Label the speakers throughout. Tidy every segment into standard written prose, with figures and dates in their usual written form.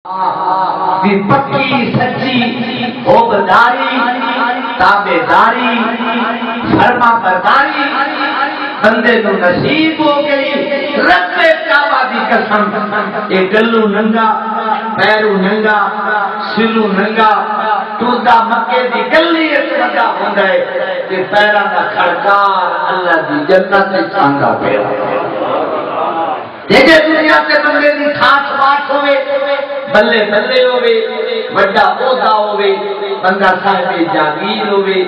Speaker 1: بھی پکی سچی ہوبداری تابعداری فرما برداری بندے نو نصیب ہو گئی رب کعبہ دی قسم اے گلو ننگا پیرو ننگا سلو ننگا ٹردا مکے دی گلی اس وجہ ہوندا ہے کہ پیراں دا کھڑکار اللہ دی جنت وچ آندا پیا جے دنیا تے بندے دی ٹھاٹ باٹ ہوے بلے بلے ہوے بڑا عہدہ ہوے بندہ صاحب جاگیر ہوے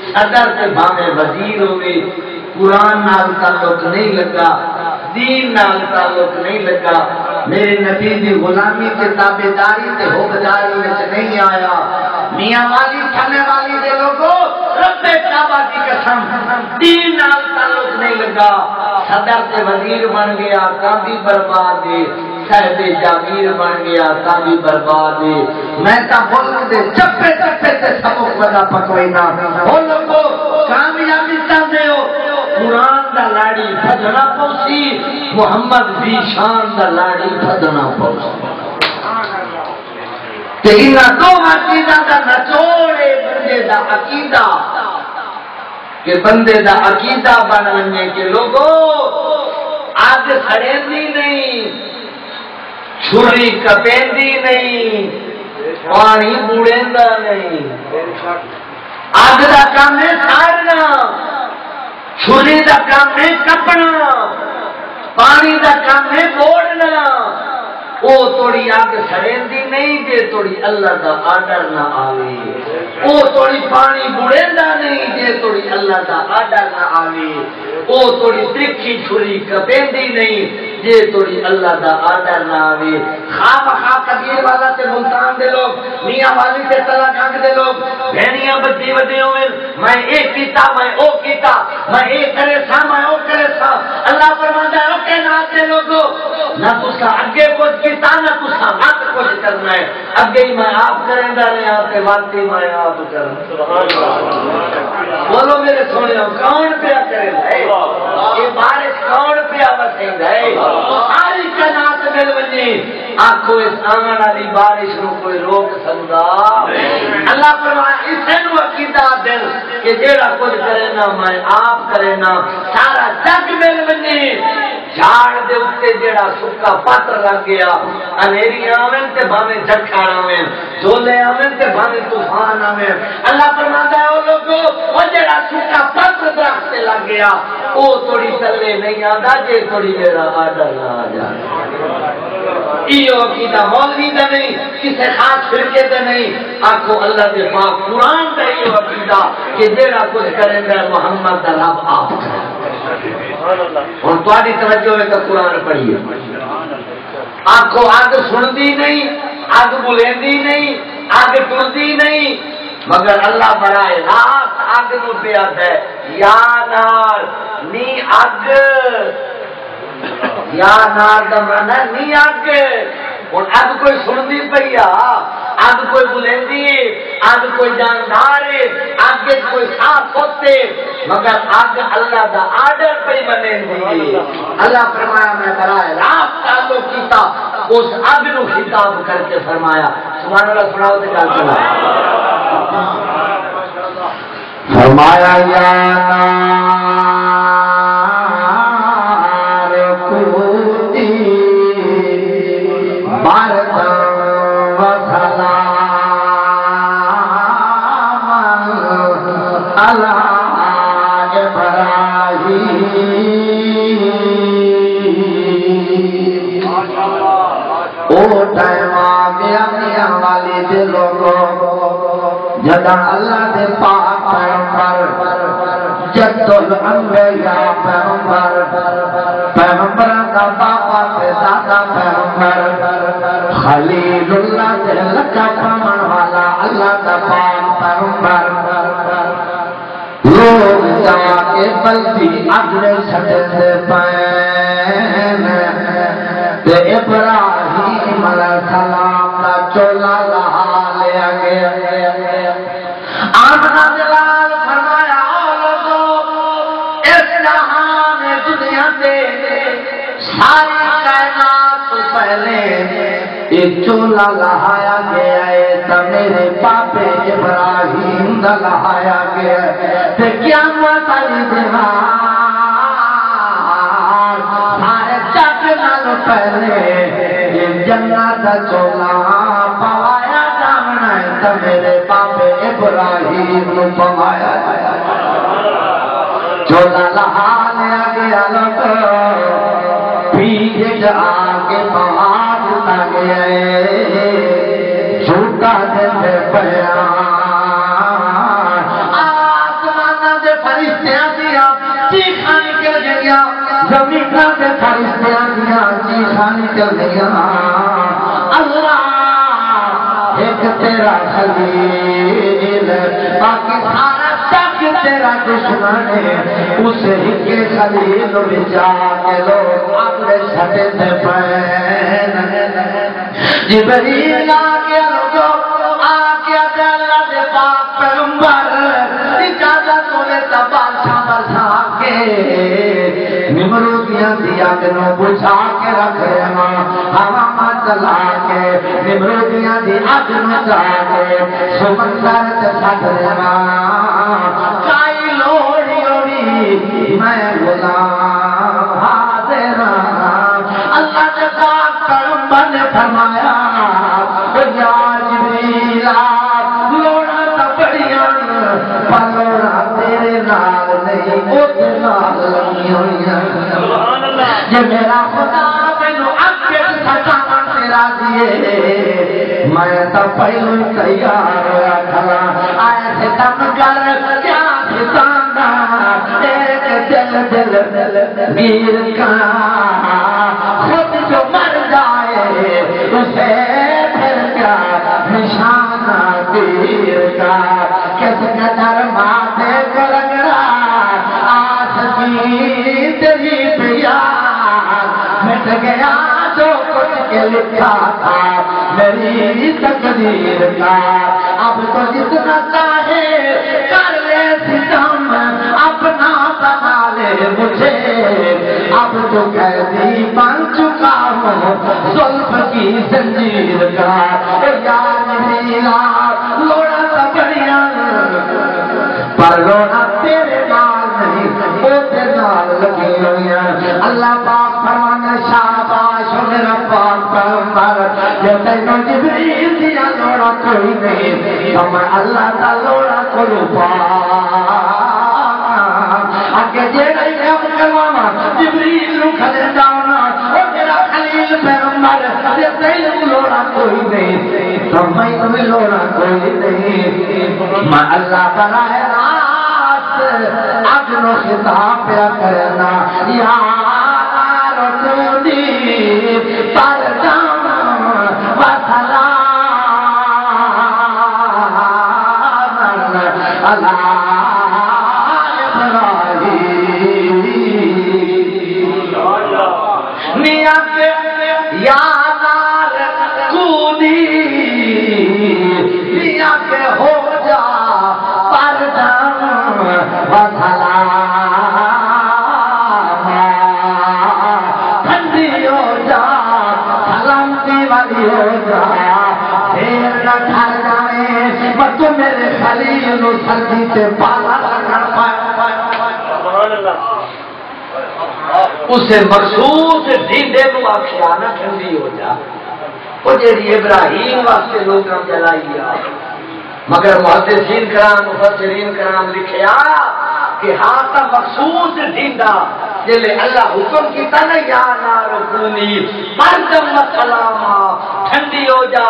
Speaker 1: صدر تے بھاویں وزیر ہوے قرآن نال تعلق نہیں لگا دین نال تعلق نہیں لگا میرے نبی دی غلامی تے تابعداری تے ہوبداری وچ نہیں آیا میاں والی تھانے والی دے لوگوں رب کعبہ دی قسم دین نال تعلق نہیں لگا صدر تے وزیر بن گیا تاں بھی برباد ہے صاحب جاگیر بن گیا تاں بھی برباد ہے میں تاں ملک دے چپے چپے تے سبق ودا پکوینا او لوگوں کامیابی چاہتے ہو قرآن دا لاڑی پھدنا پوسی محمد بھی شان دا لاڑی پھدنا پوسی تے انہاں دو عقیدہ دا نچوڑے بندے دا عقیدہ کہ بندے دا عقیدہ بن ونجے کہ لوگوں آگ سڑیندی نہیں چھری کپیندی نہیں پانی بوڑیندا نہیں آگ دا کام ہے ساڑنا چھری دا کام ہے کپنا پانی دا کام ہے بوڑنا او توڑی آگ سڑیندی نہیں جے توڑی اللہ دا آڈر نہ آوے او توڑی پانی بڑیندا نہیں جے توڑی اللہ دا آڈر نہ آوے او توڑی ترکھی چھری کپیندی نہیں جے توڑی اللہ دا آڈر نہ آوے خواب خواب کبیر والا تے ملتان دے لوگ میاں والی تے تلا کھنگ دے لوگ بہنیاں بدی ودے ہوئے میں ایک کیتا میں او کیتا میں ایک کرے سا میں او کرے سا اللہ فرماندا ہے اوکے نات دے لوگو نہ تسا اگے کچھ کیتا نہ تسا وقت کچھ کرنا ہے اگے ہی میں آپ کریں گا رہے آپ کے وقت ہی میں آپ کروں بولو میرے سونے کون پیا کرے گا یہ بارش کون پیا وسیں گا ساری کائنات مل ونجی آنکھوں اس آنگن والی بارش نو کوئی روک سکتا اللہ فرمایا اسے نو عقیدہ دل کہ جیڑا کچھ کرے نا میں آپ کرے نا سارا جگ مل ونجی جھاڑ دے اتے جیڑا سکا پتر لگ گیا انیری آمن تے بھاویں جھکڑ آمن جولے آمن تے بھاویں طوفان آمن اللہ فرماتا ہے وہ لوگوں وہ جیڑا سکا پتر درخت تے لگ گیا وہ تھوڑی چلے نہیں آندا جے تھوڑی میرا آڈر نہ آ جائے ایو عقیدہ مولوی دا نہیں کسے خاص فرقے دا نہیں آکھو اللہ دے پاک قرآن دا ایو عقیدہ کہ جیڑا کچھ کریں گے محمد دا رب آپ کریں اور تاری توجہ ہے کہ قرآن پڑھیے آنکھوں آگ سندی نہیں آگ بلیندی نہیں آگ ٹردی نہیں مگر اللہ برائے راست آگ نو پیا ہے یا نار نی آگ یا نار دا مانا نی آگ اور آگ کوئی سندی پیا آگ کوئی بلیندی آگ کوئی جاندار آگ کوئی ساتھ ہوتے مگر آگ اللہ دا آڈر پہ بنے دی اللہ فرمایا میں برائے راست تعلق کیتا اس آگ نو خطاب کر کے فرمایا سبحان اللہ سناؤ تے گل سنا فرمایا یا نار کودی بارد و سلام علی جدا اللہ دے پاک پیغمبر جد الانبیاء پیغمبر پیغمبر دا بابا تے دادا پیغمبر خلیل اللہ دے لکا پامن والا اللہ دا پاک پیغمبر لوگ جا کے بلدی اگلے چھٹے سے پین تے ابراہیم علیہ السلام دا چولا لہا لیا گیا آمنا جلال فرمایا لوگوں اس جہان دنیا دے ساری کائنات پہلے
Speaker 2: چولا لہایا گیا ہے تو میرے پاپے ابراہیم دا لہایا گیا ہے تے قیامت علی دہار سارے چک نالوں پہلے یہ جنت دا چولا پوایا جامنا ہے تو میرے پاپے ابراہیم نو پوایا جائے چولا لہا لیا گیا لوگ پیچھے آگے پہاڑ گیا جھوٹا دے بیان آسمان دے فرشتیاں دیا چیخاں نکل گیا زمین دے فرشتیاں دیا چیخاں نکل گیا اللہ ایک تیرا خلیل باقی سارا تک تیرا دشمن ہے اسے ایک خلیل بچا کے لوگ اپنے چھٹے سے پہن جبریل آگیا لوگو آگیا دے اللہ دے پاک پیغمبر اجازت ہونے تباشا بسا کے نمرودیاں دیا کنو بچھا کے رکھ رہے ماں ہوا چلا کے نمرودیاں دی اگن چاہ کے سمندر تے ساتھ رہے ماں کائی لوڑی لوڑی میں غلام حاضر اللہ نے پاک پیغمبر نے فرمایا یا جبریل لوڑا تا بڑیاں پر لوڑا تیرے نال نہیں اوتے نال لگی ہوئی ہیں یہ میرا خدا مینو اگے سٹاون تے راضی ہے میں تا پہلو ہی تیار ہوا کھڑا ایسے دم کر کیا ستانا ایک دل گیر کا خود جو مر جائے اسے پھر کیا نشانہ تیر کا کس قدر ماتھے کو لگ رہا آس کی تیری پیار مٹ گیا جو کچھ کے لکھا تھا میری تقدیر کا اب تو جتنا چاہے کر لے ستم اپنا بنا لے مجھے اب تو قیدی بن چکا ہوں زلف کی زنجیر کا یا جبریل لوڑا تا بڑیاں پر لوڑا تیرے نال نہیں اوتے نال لگی ہوئی ہیں اللہ پاک فرمانے شاباش میرا پاک پیغمبر یہ تینوں جبریل دیا لوڑا کوئی نہیں تو میں اللہ تا لوڑا کو پا آگے جے نہیں اب کروانا جبریل رو کھلے جانا او میرا خلیل پیغمبر یہ تینوں لوڑا کوئی نہیں تو میں لوڑا کوئی نہیں میں اللہ براہ راست اگنو خطاب پیا کرنا یا رسولی پر جانا و سلام علی نیت یادار کودی نیت ہو جا پر جام و سلام ٹھنڈی ہو جا سلامتی والی ہو جا دیر نہ ٹھہر جائے بس تو میرے خلیل نو سردی سے پالا کر پائے اسے مخصوص ڈھیڈے نو آکھیا نہ ٹھنڈی ہو جا وہ جیڑی ابراہیم واسطے لوگاں جلائی آ مگر محدثین کرام مفسرین کرام لکھیا کہ ہاں تا مخصوص ڈھیڈا جلے اللہ حکم کیتا نا یا نار کونی بردم سلاما ٹھنڈی ہو جا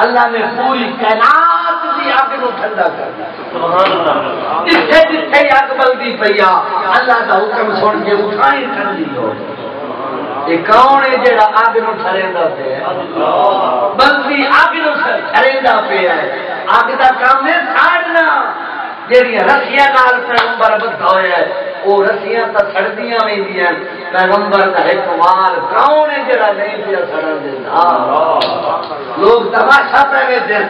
Speaker 2: اللہ نے پوری کائنات دی آگ نو ٹھنڈا کر جتھے جتھے آگ بلدی پیا اللہ دا حکم سن کے اٹھائی ٹھنڈی ہو یہ کون ہے جڑا آگ نو ٹھریندا پیا بلدی آگ نو ٹھریندا پیا ہے آگ دا کام ہے ساڑنا جیڑی رسیاں نال پیغمبر بدھا ہویا ہے وہ رسیاں تا سڑدیاں ویندیاں پیغمبر دا ایک وال کون ہے جڑا نہیں پیا سڑن دیندا لوگ تماشا پہ ویندے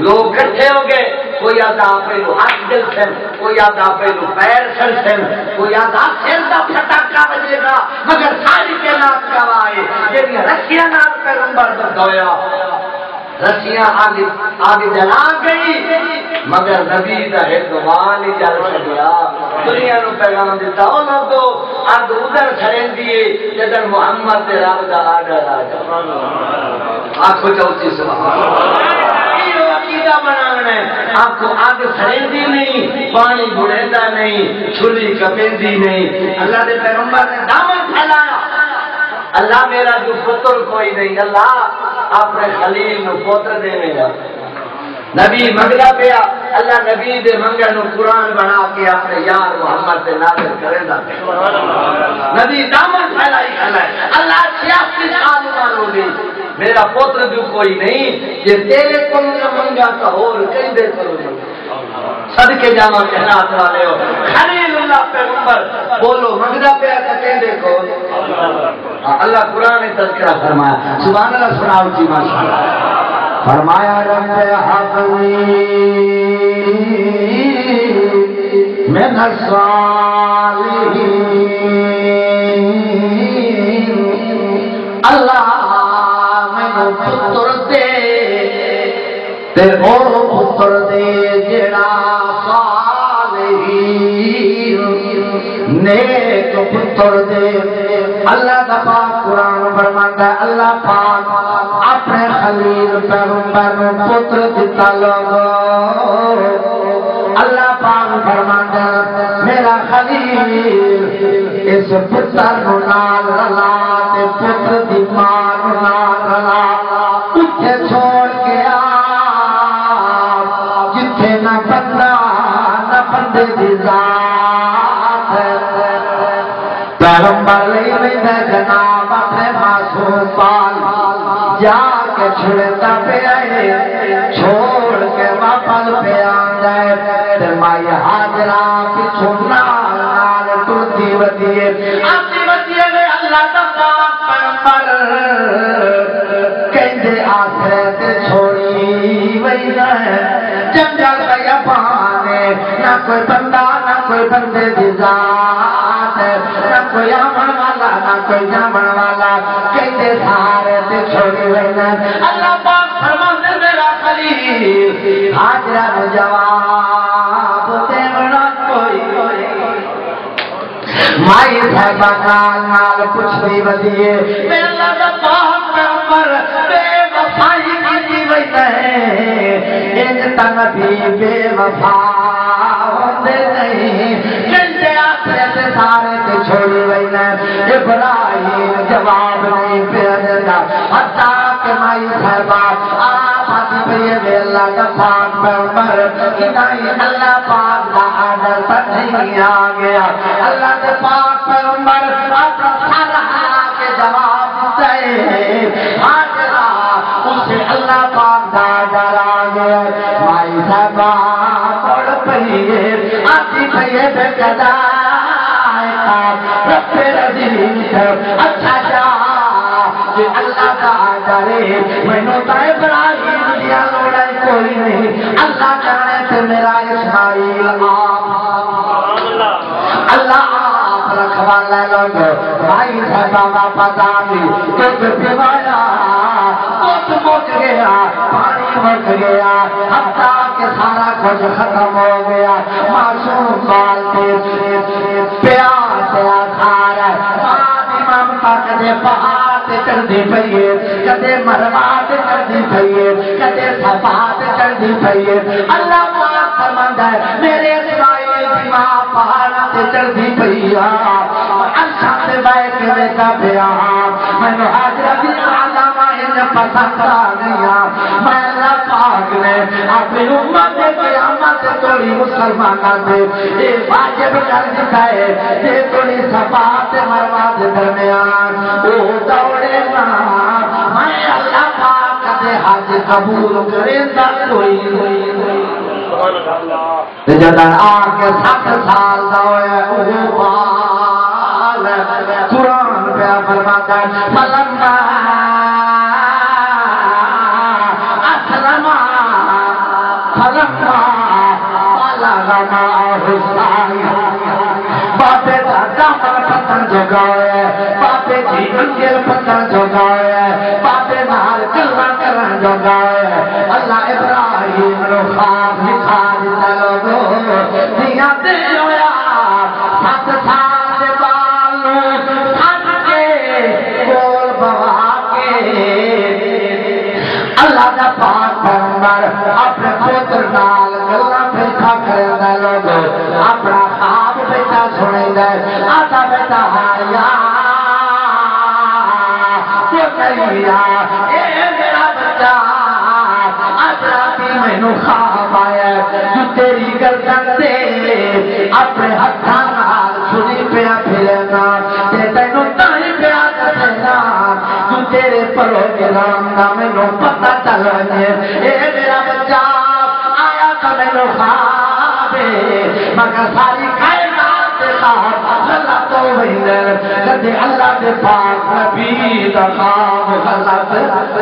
Speaker 2: لوگ کٹھے ہو گئے
Speaker 1: کوئی آدھا پہلو ہاتھ دل سن، کوئی آدھا پہلو پیر سن سن، کوئی آدھا سر دا پھٹاکا بجے گا مگر ساری کے نات گوائے جی رسیاں نال پیغمبر بدھویا رسیاں آگے جلا گئی مگر نبی دا ایک وال ہی جل سکیا دنیا نو پیغام دیتا او لوگو اگ ادھر کھڑین دیے جدن محمد دے رب دا آڈر آ جا آنکھو چوتھی سبحان اللہ عقیدہ بنانا ہے آپ کو آگ سڑیندی نہیں پانی بڑھیندا نہیں چھلی کپیندی نہیں اللہ دے پیغمبر نے دامن پھیلایا اللہ میرا جو پتر کوئی نہیں اللہ اپنے خلیل نو پوتر دے گا نبی منگلا پیا اللہ نبی دے منگل نو قرآن بنا کے اپنے یار محمد سے نازل کرے گا نبی دامن پھیلائی کھلا ہے اللہ 86 سال مانو دی میرا پوتر جو کوئی نہیں یہ تیرے کو منگا تو اور کہیں دے کرو صدقے جاما کہنات والے ہو خلیل اللہ پیغمبر بولو منگلا پیا کہیں دے کو اللہ قرآن تذکرہ فرمایا سبحان اللہ سناؤ جی ماشاءاللہ فرمایا رب حقی من الصالحین اللہ میں پتر دے تے اور پتر دے جڑا صالحین نیک پتر دے اللہ دا پاک قرآن فرماتا ہے اللہ پاک اپنے خلیل پیغمبر پتر دیتا لوگو اللہ پاک فرماتا ہے میرا خلیل اس پتر نو نال رلا تے پتر دی ماں نو نال رلا اٹھے چھوڑ کے آ جتھے نہ بندہ نہ بندے دی ذات پیغمبر لئی میں جناب اپنے معصوم پال جا کے چھڑتا پہ آئے چھوڑ کے واپس پہ آن جائے مائی حاضرہ پچھو نال ٹوٹی ودیے آتی ودیے میں اللہ تباک پیغمبر کہندے آخرت چھوڑی وہی ہے جنجل کا پانے نہ کوئی بندہ نہ کوئی بندے دی ذات نہ کوئی آمن والا نہ کوئی جامن والا کہتے سارے تے چھوڑی وینا اللہ پاک فرماتے میرا خلیل حاجرہ نو جواب دیونا کوئی مائی صاحبہ نال کچھ بھی بدیے میرا اللہ پاک پیغمبر بے وفائی کی وینا ہے ان تنبی بے وفا ہوندے نہیں کہتے آخرت سارے تے چھوڑی وینا ابراہیم جواب نہیں پیدا حتیٰ کہ مائی صاحبہ آپ آتی پہ بے اللہ کا پاک پیغمبر ادائی اللہ پاک دا آڈر تک نہیں آ گیا اللہ کے پاک پیغمبر اپنا سارا کے جواب دے حاضرہ اسے اللہ پاک دا آڈر آ گیا مائی صاحبہ پڑھ پہیے آتی پہیے بے قضا رب رضیت اچھا جا کہ اللہ کا آڈرے میں نوتا ابراہیم دیا لوڑائی کوئی نہیں اللہ جانے سے میرا اسماعیل آپ اللہ آپ رکھوالا لوگ بھائی صاحبہ واپس آگی ایک بیوایا کچھ مک گیا پانی مک گیا حتیٰ کہ سارا کچھ ختم ہو گیا معصوم بالتے پیار سے آدھار ماں ممتا کدے پہاڑ چڑھتی پئیے کدے مروات چڑھتی پئیے کدے صفات چڑھتی پئیے اللہ پاک فرماندا ہے میرے اسماعیل دی ماں پہاڑ تے چڑھتی پئی عرشاں تے بیٹھ کے ویکھا پیا مینوں حاضرہ دی علامہ ان پسند آ گیا میں اللہ پاک نے اپنی امت کے قیامت توڑی مسلماناں دے اے واجب کر دتا ہے تے توڑی صفات مروات درمیان او دوڑے نا میں اللہ پاک دے حج قبول کرے دا کوئی تے جدن آ کے 60 سال دا ہوئے او بال قرآن پہ فرماتا ہے فلما اسلم فلما
Speaker 2: لگا حسین باپے دادا من پتن جو گائے باپے جی انگل پتن جو گائے باپے نال کلمہ کرن جو گائے اللہ ابراہیم رو خواب لکھا دیتا لوگو دیا دے ہویا 7 سال دے بالو تھک کے گول بوا کے اللہ دا پاک پیغمبر اپنے پوتر نال گلاں بیٹھا کردا لوگو اپنا خواب بیٹھا سنے دے آتا بیٹا ہایا تو کہیا اے میرا بچہ آج راتی مینوں خواب آیا جو تیری گردن تے اپنے ہتھاں نال چھری پیا پھرنا تے تینوں تائی پیا دسنا تو تیرے پروگرام دا مینوں پتہ چل وجے اے میرا بچہ آیا تو مینوں خواب مگر ساری کائنات دے خواب غلط ہوئے کدے اللہ دے پاک نبی دا خواب غلط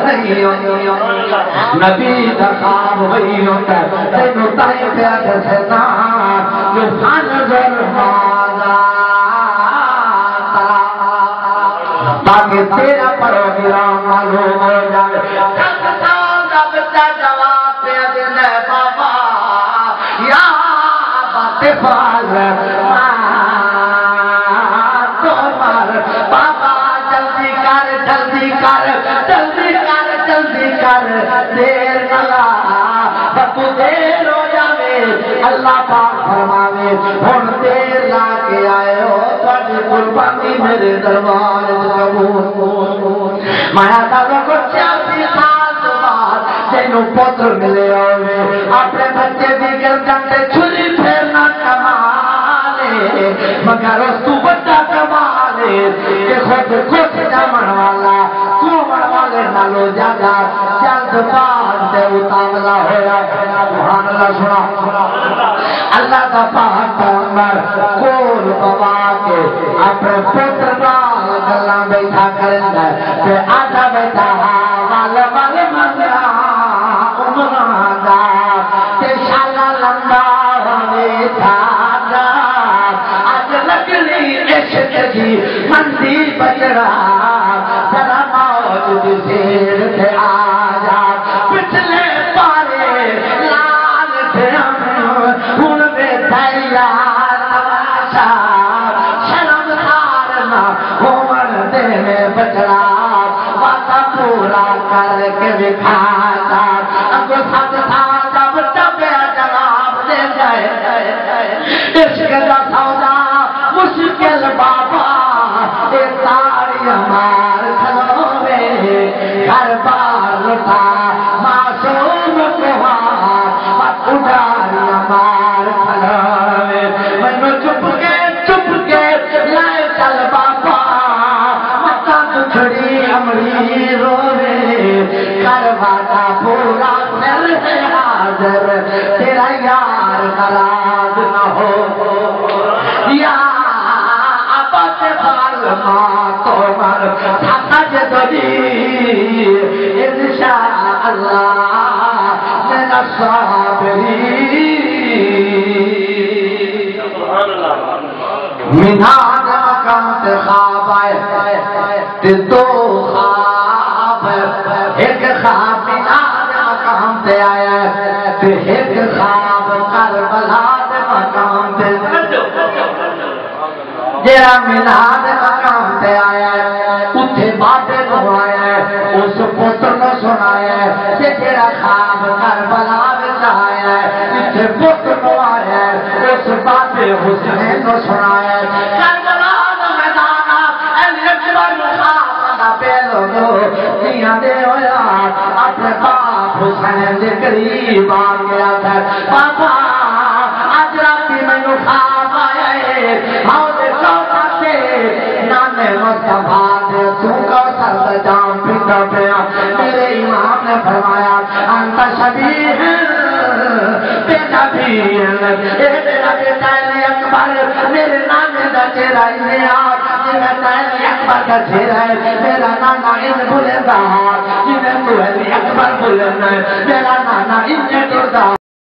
Speaker 2: نہیں ہوتا نبی دا خواب وہی ہوتا تینوں تائی پیا دسنا جو نظر مانا تاکہ تیرا پروگرام معلوم ہو جائے 7 سال دا بچہ جواب دے دے بابا یا بات فال بابا جلدی کر جلدی کر جلدی کر جلدی کر دیر نہ لا تو دیر ہو جاوے اللہ پاک فرماوے ہن دیر لا کے آئے ہو تہاڈی قربانی میرے دربار وچ قبول مایا دا کو 86 سال بعد تینوں پتر ملے ہوئے اپنے بچے دی گردن تے چھری پھیرنا کمال ہے مگر اس تو بڑا کمال ہے کہ خود جامن والا کومن والے نالو زیادہ جلد باز تے اتاولا ہویا سبحان اللہ سنا اللہ دا پاک پیغمبر کول بوا کے اپنے پتر نال گلاں بیٹھا کرندا تے آدھا بیٹھا وال وال منگا عمراں دا تے شالا لمبا ہوے تھادا اج لگلی عشق دی مندی بچڑا ذرا موج دی سیر تے آ جا پچھلے پارے لال تے ہن میں دیا تماشا شرم سارنا ہومن دے میں بچڑا وعدہ پورا کر کے دکھاتا اب 7 سال کا بچہ پیا جواب دے جائے عشق دا سودا مشکل بابا اے تاری مار کھلوے گھر بار لٹا معصوم کو ہاتھ اڈاری مار کھلوے مینوں چپ کے لائے چل بابا متا دکھڑی امڑی روے کر وعدہ پورا پھر ہے حاضر تیرا یار ناراض نہ ہو یا آباد بال ماں تو مر تھا جدی انشاءاللہ میرا صابری مینار مقام تے خواب آئے تے 2 خواب ایک خواب مینار مقام تے آیا تے ایک خواب کربلا دے مقام تے جیڑا مینار مقام تے آیا اتھے بابے نو آیا اس پتر نو سنایا تے جیڑا خواب کربلا وچ آیا اتھے پتر نو آیا اس بابے حسین نو سنایا کربلا دا میدان علی اکبر نو خواب دا پہلو دیاں دے ہویا اپنے باپ حسین دے قریب آ گیا تھا بابا اج راتی مینوں خواب آیا ہے نانے مصطفیٰ دے تو کوثر دا جام پیتا پیا میرے امام نے فرمایا انت شبیہ بیٹا بھی اے میرا بیٹا علی اکبر میرے نانے دا چہرہ میرا علی اکبر کا چہرہ ہے میرا نانا ان بلندہ جنہیں تو علی اکبر بلند ہے میرا نانا ان ٹردا